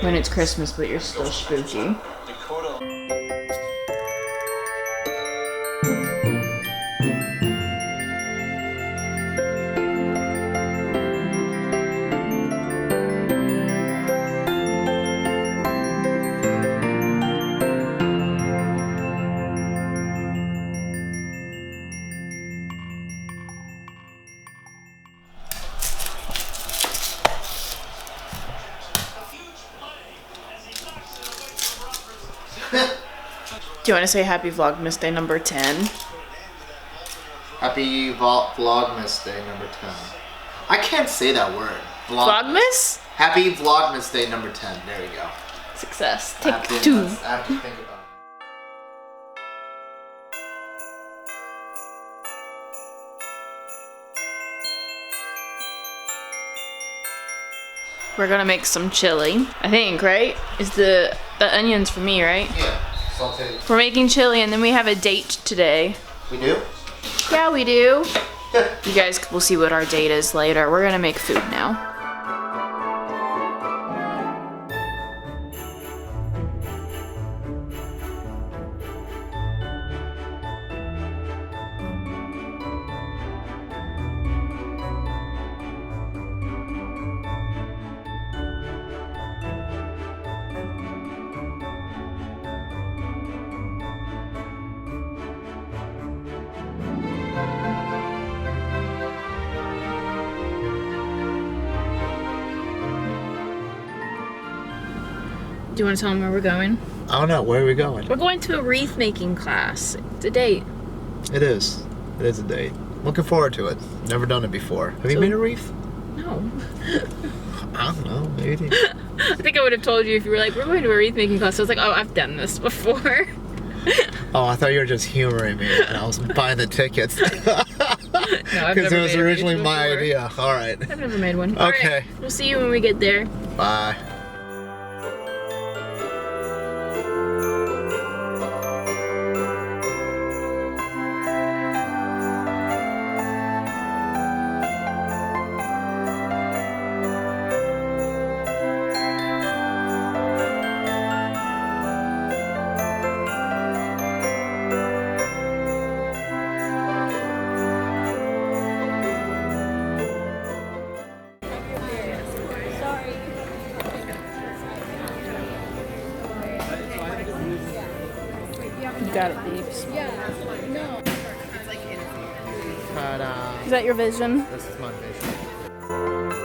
When it's Christmas, but you're still spooky. Do you want to say happy Vlogmas Day number 10? Happy Vlogmas Day number 10. I can't say that word. Vlogmas? Happy Vlogmas Day number 10. There we go. Success. Take 2. I have to think about it. We're gonna make some chili, I think, right? Is the onions for me, right? Yeah, sauteed. We're making chili and then we have a date today. We do? Yeah, we do. You guys will see what our date is later. We're gonna make food now. Do you want to tell them where we're going? I don't know. Where are we going? We're going to a wreath making class. It's a date. It is. It is a date. Looking forward to it. Never done it before. Have you made a wreath? No. I don't know. Maybe. I think I would have told you if you were like, we're going to a wreath making class. I was like, oh, I've done this before. Oh, I thought you were just humoring me and I was buying the tickets. No, I've Because never it was made a originally wreath my before. idea. All right. I've never made one. Okay. All right, we'll see you when we get there. Bye. You got it, Beeps. Ta-da. Is that your vision? This is my vision.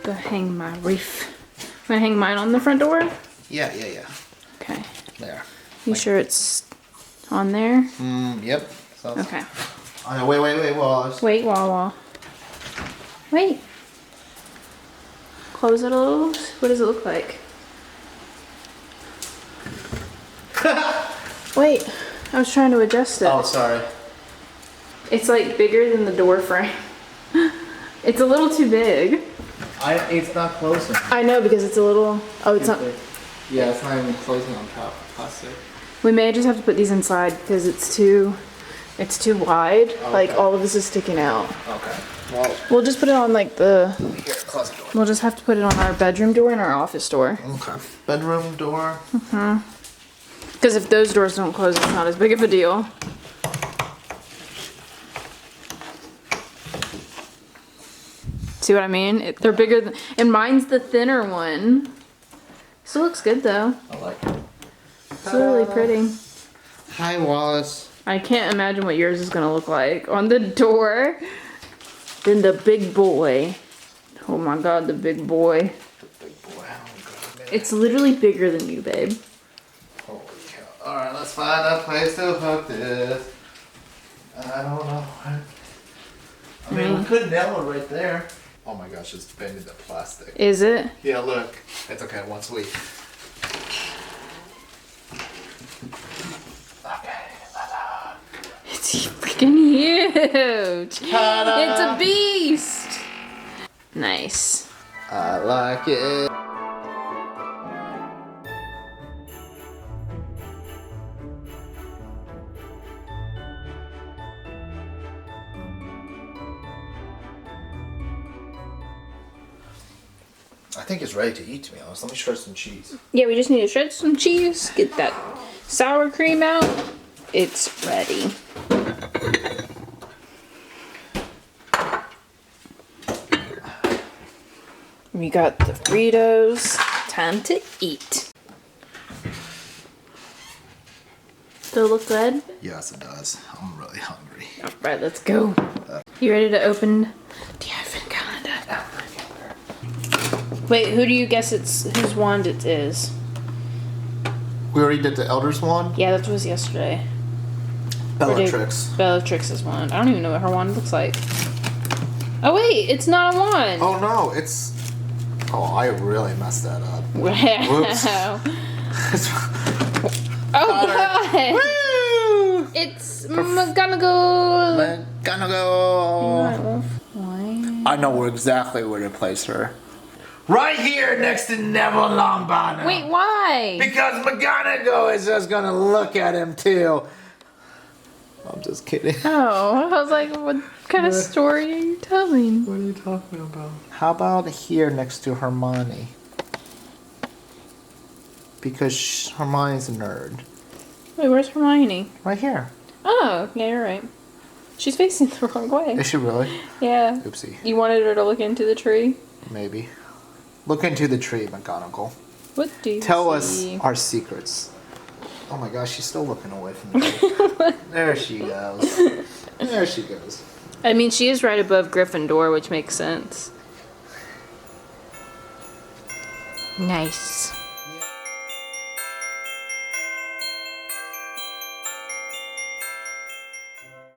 Go hang my wreath. I'm gonna hang mine on the front door? Yeah. Okay. There. You sure it's on there? Yep. So, Okay. oh, no, wait, Wallace. Wait, Wawa. Wait. Close it a little. What does it look like? Wait, I was trying to adjust it. Oh, sorry. It's like bigger than the door frame. It's a little too big. It's not closing. I know because it's a little, oh, it's not. Yeah, it's not even closing on top of plastic. We may just have to put these inside because it's too wide. Okay. Like all of this is sticking out. Okay. Well, We'll just put it on like the, here, close the door. we'll just have to put it on our bedroom door and our office door. Okay. Bedroom door. Because if those doors don't close, it's not as big of a deal. See what I mean? They're bigger than, and mine's the thinner one. Still looks good though. I like it. It's really pretty. Hi, Wallace. I can't imagine what yours is gonna look like on the door. Then the big boy. Oh my god, the big boy. The big boy. Oh god, man. It's literally bigger than you, babe. Holy cow. Alright, let's find a place to hook this. I don't know. I mean, we could nail it right there. Oh my gosh, it's bending the plastic. Is it? Yeah, look. It's okay, once we... Okay, ta-da. It's freaking huge. Ta-da. It's a beast. Nice. I like it. I think it's ready to eat, to be honest. Let me shred some cheese. Yeah, we just need to shred some cheese, get that sour cream out. It's ready. We got the Fritos. Time to eat. Still look good? Yes, it does. I'm really hungry. Alright, let's go. You ready to open the advent calendar? Wait, who do you guess whose wand it is? We already did the Elder's one. Yeah, that was yesterday. Bellatrix. Bellatrix's wand. I don't even know what her wand looks like. Oh wait, it's not a wand. Oh no, it's... Oh, I really messed that up. Wow. Oh god. Woo! It's McGonagall. McGonagall. Why? I know exactly where to place her. Right here next to Neville Longbottom. Wait, why? Because McGonagall is just gonna look at him too. I'm just kidding. Oh, I was like, what kind of story are you telling? What are you talking about? How about here next to Hermione? Because Hermione's a nerd. Wait, where's Hermione? Right here. Oh, yeah, you're right. She's facing the wrong way. Is she really? Yeah. Oopsie. You wanted her to look into the tree? Maybe. Look into the tree, McGonagall. What do you Tell see? us our secrets. Oh my gosh, she's still looking away from the tree. There she goes. There she goes. I mean, she is right above Gryffindor, which makes sense. Nice.